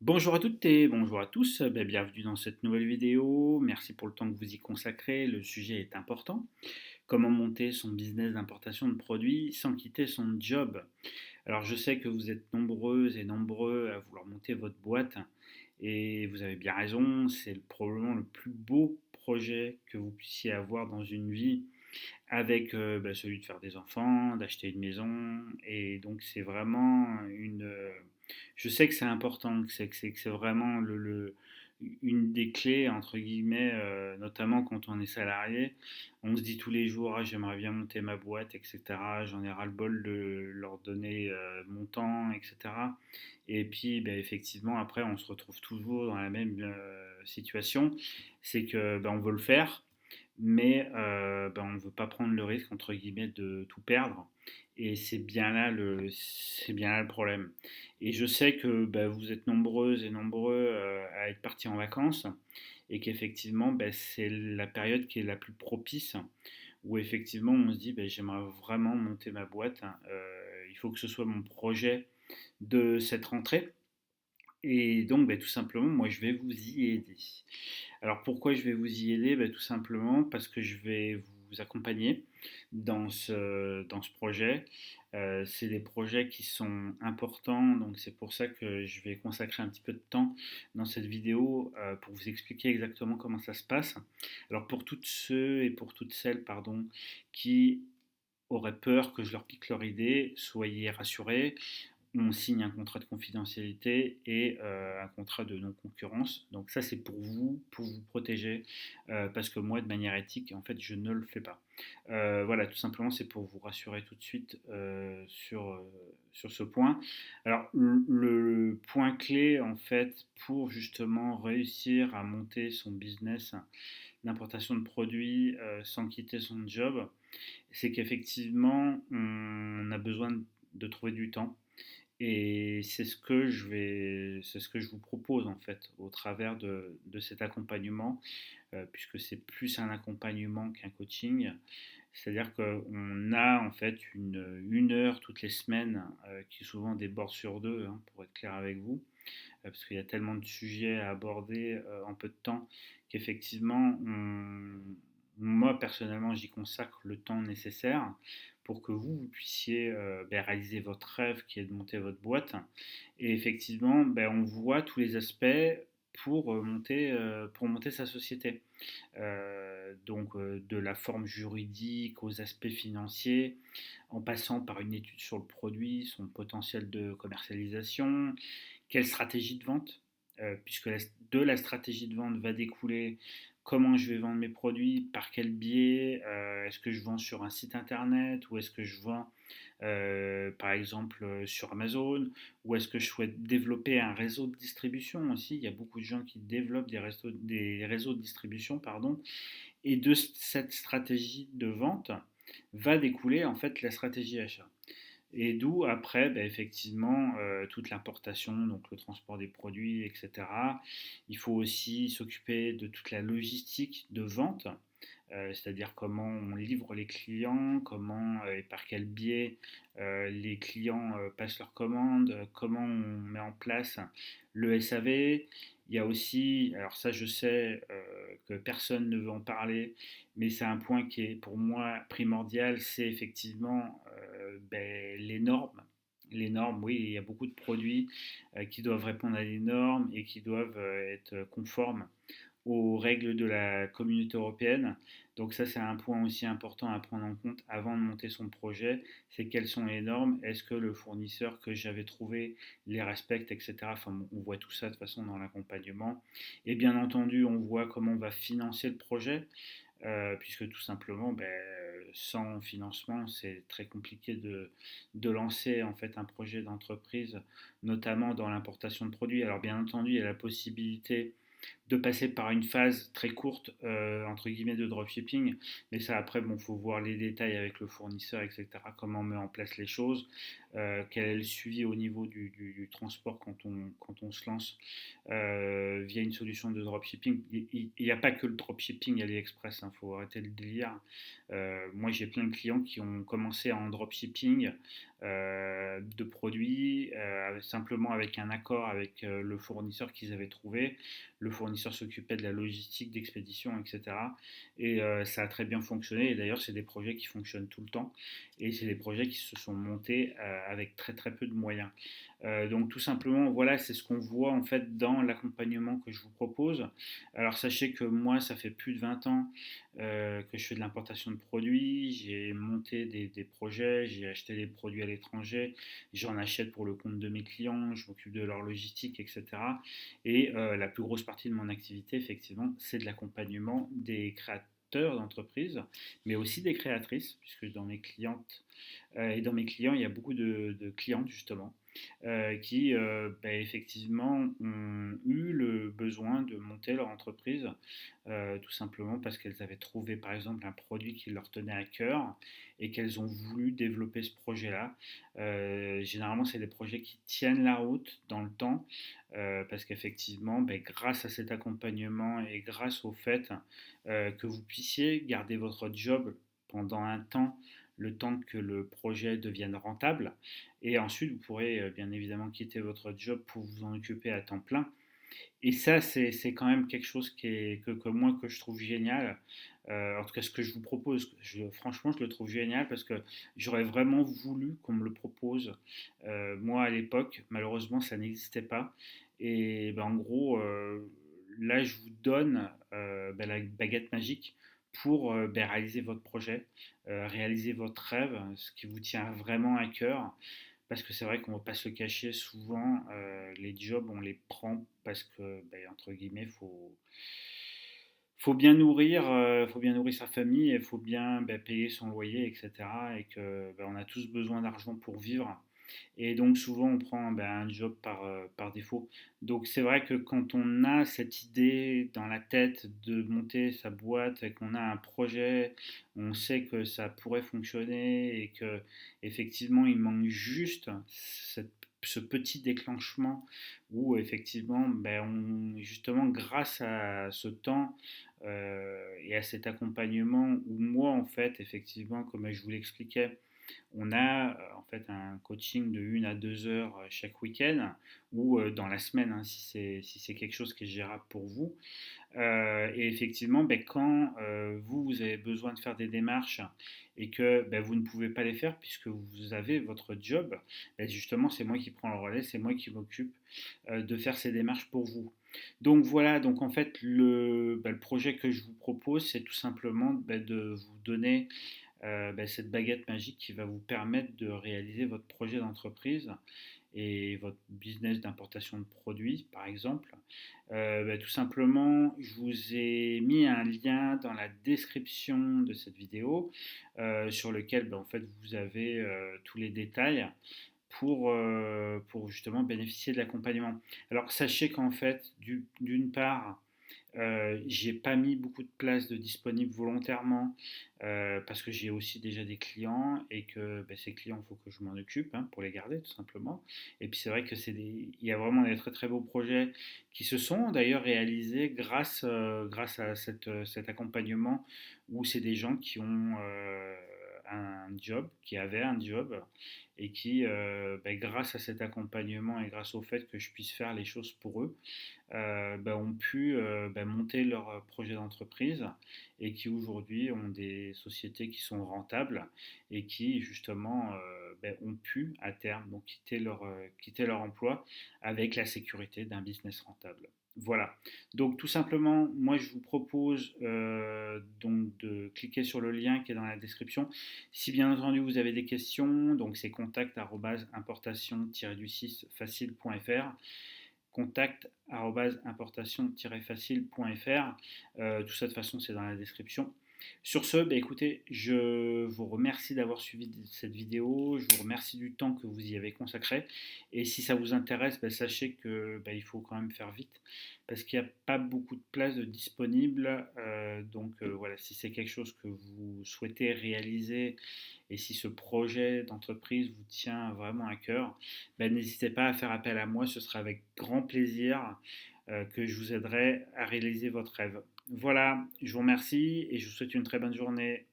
Bonjour à toutes et bonjour à tous, bienvenue dans cette nouvelle vidéo. Merci pour le temps que vous y consacrez. Le sujet est important. Comment monter son business d'importation de produits sans quitter son job? Alors je sais que vous êtes nombreuses et nombreux à vouloir monter votre boîte et vous avez bien raison, c'est probablement le plus beau projet que vous puissiez avoir dans une vie avec celui de faire des enfants, d'acheter une maison. Et donc c'est vraiment je sais que c'est important, que c'est vraiment une des clés, entre guillemets, notamment quand on est salarié. On se dit tous les jours, ah, j'aimerais bien monter ma boîte, etc. J'en ai ras-le-bol de leur donner mon temps, etc. Et puis, ben, effectivement, après, on se retrouve toujours dans la même situation. C'est que ben, on veut le faire, mais ben, on ne veut pas prendre le risque, entre guillemets, de tout perdre. Et c'est bien là le problème. Et je sais que ben, vous êtes nombreuses et nombreux à être partis en vacances et qu'effectivement, ben, c'est la période qui est la plus propice où effectivement on se dit ben, j'aimerais vraiment monter ma boîte. Il faut que ce soit mon projet de cette rentrée. Et donc, ben, tout simplement, moi, je vais vous y aider. Alors pourquoi je vais vous y aider? Tout simplement parce que je vais vous accompagner dans ce projet. C'est des projets qui sont importants, donc c'est pour ça que je vais consacrer un petit peu de temps dans cette vidéo pour vous expliquer exactement comment ça se passe. Alors pour toutes ceux et pour toutes celles, pardon, qui auraient peur que je leur pique leur idée, soyez rassurés, on signe un contrat de confidentialité et un contrat de non-concurrence. Donc ça, c'est pour vous protéger, parce que moi, de manière éthique, en fait, je ne le fais pas. Voilà, tout simplement, c'est pour vous rassurer tout de suite sur ce point. Alors, le point clé, en fait, pour justement réussir à monter son business d'importation de produits sans quitter son job, c'est qu'effectivement, on a besoin de trouver du temps et c'est ce que je vous propose en fait au travers de cet accompagnement, puisque c'est plus un accompagnement qu'un coaching. C'est-à-dire qu'on a en fait une heure toutes les semaines qui souvent déborde sur deux, hein, pour être clair avec vous, parce qu'il y a tellement de sujets à aborder en peu de temps qu'effectivement, moi personnellement, j'y consacre le temps nécessaire pour que vous puissiez réaliser votre rêve qui est de monter votre boîte. Et effectivement, on voit tous les aspects pour monter sa société. Donc de la forme juridique aux aspects financiers, en passant par une étude sur le produit, son potentiel de commercialisation, quelle stratégie de vente, puisque de la stratégie de vente va découler comment je vais vendre mes produits, par quel biais, est-ce que je vends sur un site internet ou est-ce que je vends par exemple sur Amazon, ou est-ce que je souhaite développer un réseau de distribution aussi. Il y a beaucoup de gens qui développent des réseaux de distribution, pardon, et de cette stratégie de vente va découler en fait la stratégie achat. Et d'où après, effectivement, toute l'importation, donc le transport des produits, etc. Il faut aussi s'occuper de toute la logistique de vente, c'est-à-dire comment on livre les clients, comment et par quel biais les clients passent leurs commandes, comment on met en place le SAV. Il y a aussi, alors ça je sais que personne ne veut en parler, mais c'est un point qui est pour moi primordial, c'est effectivement les normes. Les normes, oui, il y a beaucoup de produits qui doivent répondre à des normes et qui doivent être conformes aux règles de la communauté européenne. Donc ça, c'est un point aussi important à prendre en compte avant de monter son projet, c'est quelles sont les normes, est-ce que le fournisseur que j'avais trouvé les respecte, etc. Enfin, on voit tout ça de toute façon dans l'accompagnement. Et bien entendu, on voit comment on va financer le projet, puisque tout simplement, sans financement, c'est très compliqué de lancer en fait un projet d'entreprise, notamment dans l'importation de produits. Alors bien entendu, il y a la possibilité de passer par une phase très courte, entre guillemets, de dropshipping. Mais ça, après, bon, faut voir les détails avec le fournisseur, etc., comment on met en place les choses. quel est le suivi au niveau du transport quand on se lance via une solution de dropshipping. Il n'y a pas que le dropshipping AliExpress, il faut arrêter le délire. Moi, j'ai plein de clients qui ont commencé en dropshipping de produits simplement avec un accord avec le fournisseur qu'ils avaient trouvé. Le fournisseur s'occupait de la logistique, d'expédition, etc. Et ça a très bien fonctionné. Et d'ailleurs, c'est des projets qui fonctionnent tout le temps. Et c'est des projets qui se sont montés avec très très peu de moyens. Donc tout simplement, voilà, c'est ce qu'on voit en fait dans l'accompagnement que je vous propose. Alors sachez que moi, ça fait plus de 20 ans que je fais de l'importation de produits. J'ai monté des projets, j'ai acheté des produits à l'étranger, j'en achète pour le compte de mes clients, je m'occupe de leur logistique, etc. Et la plus grosse partie de mon activité, effectivement, c'est de l'accompagnement des créateurs d'entreprises, mais aussi des créatrices, puisque dans mes clientes et dans mes clients, il y a beaucoup de clientes justement qui effectivement ont eu le besoin de monter leur entreprise tout simplement parce qu'elles avaient trouvé par exemple un produit qui leur tenait à cœur et qu'elles ont voulu développer ce projet-là. Généralement, c'est des projets qui tiennent la route dans le temps parce qu'effectivement, grâce à cet accompagnement et grâce au fait que vous puissiez garder votre job pendant un temps, le temps que le projet devienne rentable, et ensuite vous pourrez bien évidemment quitter votre job pour vous en occuper à temps plein. Et ça, c'est quand même quelque chose que moi, que je trouve génial. En tout cas, ce que je vous propose, franchement, je le trouve génial parce que j'aurais vraiment voulu qu'on me le propose. Moi, à l'époque, malheureusement, ça n'existait pas. Et en gros, là, je vous donne la baguette magique pour réaliser votre projet, réaliser votre rêve, ce qui vous tient vraiment à cœur. Parce que c'est vrai qu'on ne va pas se le cacher, souvent les jobs on les prend parce que, entre guillemets, faut bien nourrir sa famille, il faut bien payer son loyer, etc. Et que on a tous besoin d'argent pour vivre. Et donc souvent on prend un job par défaut. Donc c'est vrai que quand on a cette idée dans la tête de monter sa boîte et qu'on a un projet, on sait que ça pourrait fonctionner et que effectivement il manque juste ce petit déclenchement où effectivement justement grâce à ce temps et à cet accompagnement où moi en fait effectivement comme je vous l'expliquais on a en fait un coaching de 1 à 2 heures chaque week-end ou dans la semaine hein, si c'est quelque chose qui est gérable pour vous. Et effectivement, quand vous avez besoin de faire des démarches et que vous ne pouvez pas les faire puisque vous avez votre job, justement c'est moi qui prends le relais, c'est moi qui m'occupe de faire ces démarches pour vous. Donc voilà, donc en fait le projet que je vous propose, c'est tout simplement de vous donner cette baguette magique qui va vous permettre de réaliser votre projet d'entreprise et votre business d'importation de produits, par exemple. Tout simplement, je vous ai mis un lien dans la description de cette vidéo sur lequel en fait, vous avez tous les détails pour justement bénéficier de l'accompagnement. Alors sachez qu'en fait, d'une part, j'ai pas mis beaucoup de places de disponibles volontairement parce que j'ai aussi déjà des clients et que ces clients, il faut que je m'en occupe hein, pour les garder tout simplement. Et puis c'est vrai que il y a vraiment des très très beaux projets qui se sont d'ailleurs réalisés grâce à cet accompagnement où c'est des gens qui ont un job, qui avaient un job et qui, grâce à cet accompagnement et grâce au fait que je puisse faire les choses pour eux, ont pu monter leur projet d'entreprise et qui aujourd'hui ont des sociétés qui sont rentables et qui justement ont pu à terme donc quitter leur emploi avec la sécurité d'un business rentable. Voilà. Donc tout simplement, moi je vous propose donc de cliquer sur le lien qui est dans la description. Si bien entendu vous avez des questions, donc c'est contact@importation-du6facile.fr contact@importation-facile.fr. Tout ça de toute façon c'est dans la description. Sur ce, bah, écoutez, je vous remercie d'avoir suivi cette vidéo, je vous remercie du temps que vous y avez consacré. Et si ça vous intéresse, bah, sachez que bah, il faut quand même faire vite parce qu'il n'y a pas beaucoup de places de disponibles. Donc voilà, si c'est quelque chose que vous souhaitez réaliser et si ce projet d'entreprise vous tient vraiment à cœur, bah, n'hésitez pas à faire appel à moi, ce sera avec grand plaisir que je vous aiderai à réaliser votre rêve. Voilà, je vous remercie et je vous souhaite une très bonne journée.